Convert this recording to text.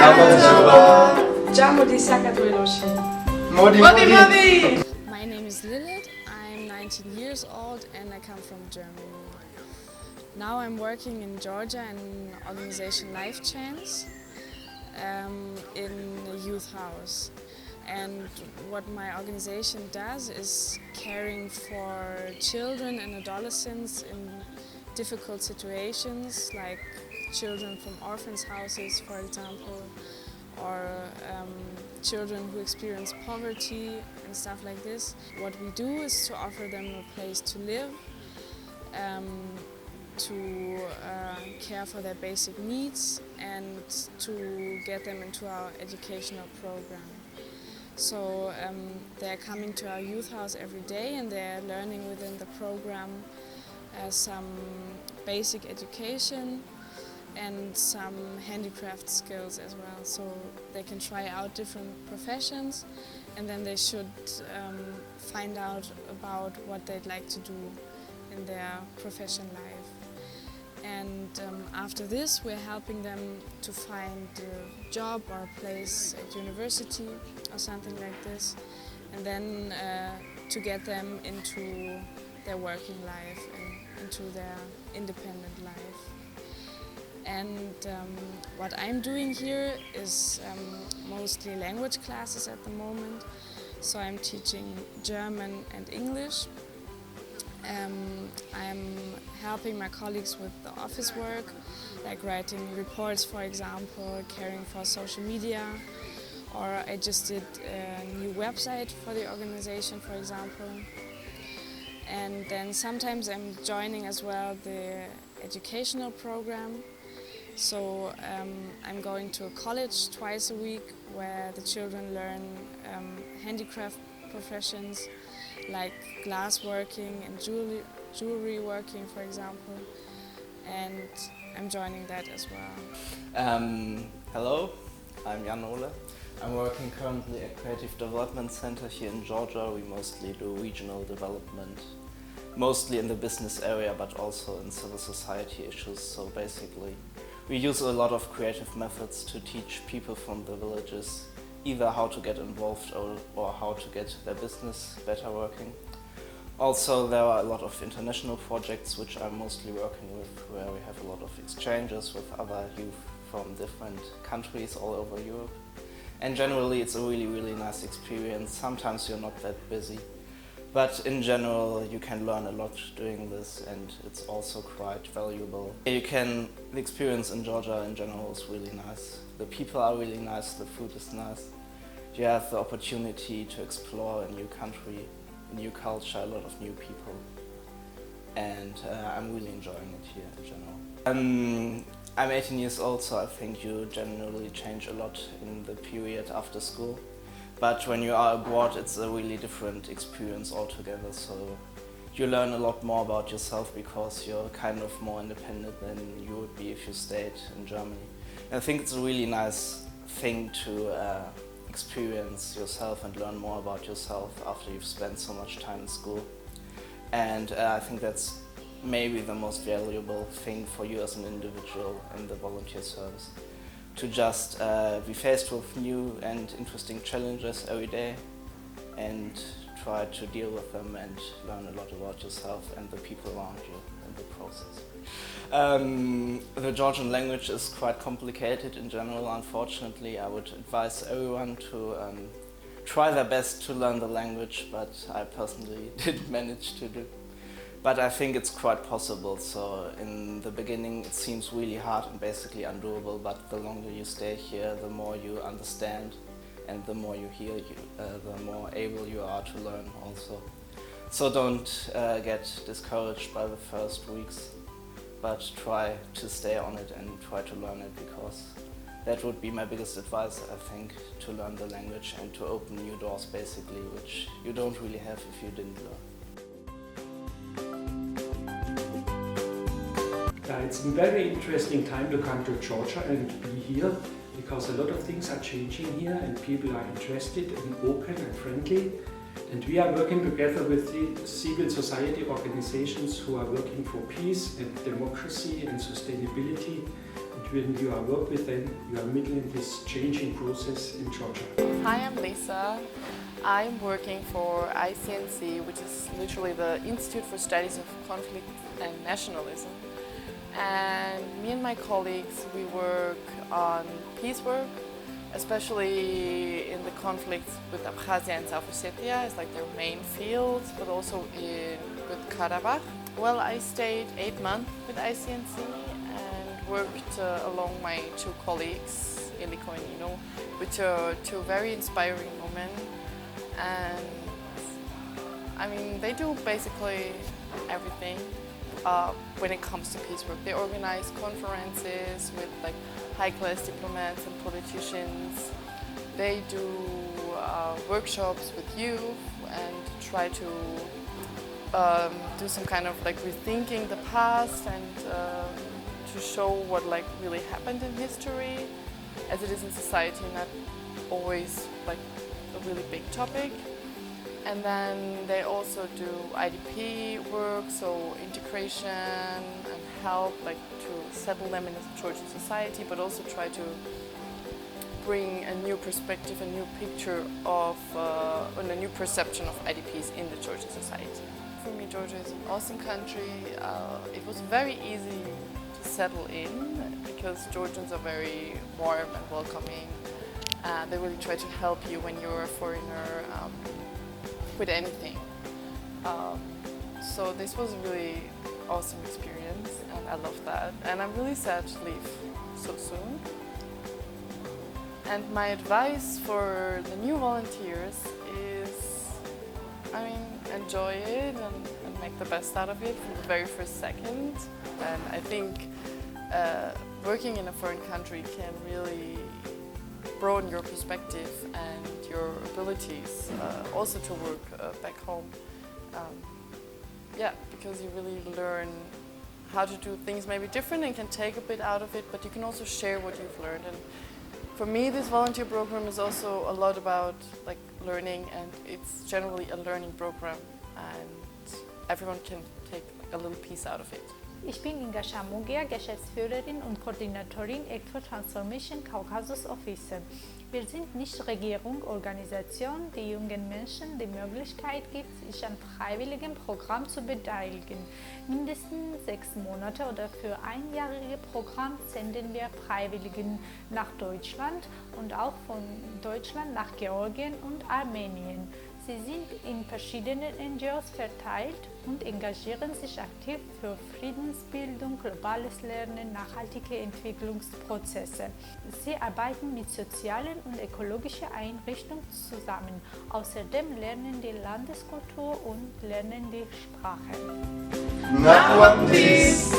My name is Lilith, I'm 19 years old and I come from Germany. Now I'm working in Georgia in organization Life Change in a youth house. And what my organization does is caring for children and adolescents in difficult situations, like children from orphans' houses, for example, or children who experience poverty and stuff like this. What we do is to offer them a place to live, to care for their basic needs and to get them into our educational program. So they're coming to our youth house every day and they're learning within the program some basic education and some handicraft skills as well. So they can try out different professions and then they should find out about what they'd like to do in their profession life. And after this, we're helping them to find a job or a place at university or something like this, and then to get them into their working life and into their independent life. And what I'm doing here is mostly language classes at the moment. So I'm teaching German and English. I'm helping my colleagues with the office work, like writing reports, for example, caring for social media, or I just did a new website for the organization, for example. And then sometimes I'm joining as well the educational program. So I'm going to a college twice a week where the children learn handicraft professions like glass working and jewelry working, for example, and I'm joining that as well. Hello, I'm Jan Ole. I'm working currently at Creative Development Center here in Georgia. We mostly do regional development, mostly in the business area, but also in civil society issues. So basically, we use a lot of creative methods to teach people from the villages either how to get involved or how to get their business better working. Also, there are a lot of international projects which I'm mostly working with, where we have a lot of exchanges with other youth from different countries all over Europe. And generally it's a really, really nice experience. Sometimes you're not that busy, but in general you can learn a lot doing this and it's also quite valuable. The experience in Georgia in general is really nice. The people are really nice, the food is nice. You have the opportunity to explore a new country, a new culture, a lot of new people. And I'm really enjoying it here in general. I'm 18 years old, so I think you generally change a lot in the period after school. But when you are abroad, it's a really different experience altogether. So you learn a lot more about yourself because you're kind of more independent than you would be if you stayed in Germany. And I think it's a really nice thing to experience yourself and learn more about yourself after you've spent so much time in school. And I think that's maybe the most valuable thing for you as an individual in the volunteer service. To just be faced with new and interesting challenges every day and try to deal with them and learn a lot about yourself and the people around you in the process. The Georgian language is quite complicated in general, unfortunately. I would advise everyone to try their best to learn the language, but I personally didn't manage to do. But I think it's quite possible, so in the beginning it seems really hard and basically undoable, but the longer you stay here, the more you understand and the more you hear, the more able you are to learn also. So don't get discouraged by the first weeks, but try to stay on it and try to learn it, because that would be my biggest advice, I think, to learn the language and to open new doors basically, which you don't really have if you didn't learn. It's a very interesting time to come to Georgia and be here, because a lot of things are changing here and people are interested and open and friendly. And we are working together with the civil society organizations who are working for peace and democracy and sustainability. And when you are work with them, you are middle in this changing process in Georgia. Hi, I'm Lisa. I'm working for ICNC, which is literally the Institute for Studies of Conflict and Nationalism. And me and my colleagues, we work on peace work, especially in the conflicts with Abkhazia and South Ossetia. It's like their main fields, but also with Karabakh. Well, I stayed 8 months with ICNC and worked along my two colleagues, Iliko and Nino, with two very inspiring women. And I mean, they do basically everything when it comes to peace work. They organize conferences with like high-class diplomats and politicians. They do workshops with youth and try to do some kind of like rethinking the past and to show what like really happened in history, as it is in society, not always like a really big topic. And then they also do IDP work, so integration and help like to settle them in the Georgian society, but also try to bring a new perspective, a new picture of, and a new perception of IDPs in the Georgian society. For me, Georgia is an awesome country. It was very easy to settle in because Georgians are very warm and welcoming. They really try to help you when you're a foreigner with anything. So this was a really awesome experience and I love that. And I'm really sad to leave so soon. And my advice for the new volunteers is, enjoy it and make the best out of it from the very first second. And I think working in a foreign country can really broaden your perspective and your abilities also to work back home. Because you really learn how to do things maybe different and can take a bit out of it, but you can also share what you've learned. And for me, this volunteer program is also a lot about like learning, and it's generally a learning program, and everyone can take a little piece out of it. Ich bin Inga Shamugia, Geschäftsführerin und Koordinatorin Act for Transformation Kaukasus Office. Wir sind Nichtregierung, Organisation, die jungen Menschen die Möglichkeit gibt, sich an freiwilligem Programm zu beteiligen. Mindestens 6 Monate oder für einjährige Programm senden wir Freiwilligen nach Deutschland und auch von Deutschland nach Georgien und Armenien. Sie sind in verschiedenen NGOs verteilt und engagieren sich aktiv für Friedensbildung, globales Lernen, nachhaltige Entwicklungsprozesse. Sie arbeiten mit sozialen und ökologischen Einrichtungen zusammen. Außerdem lernen die Landeskultur und lernen die Sprache. Not one piece.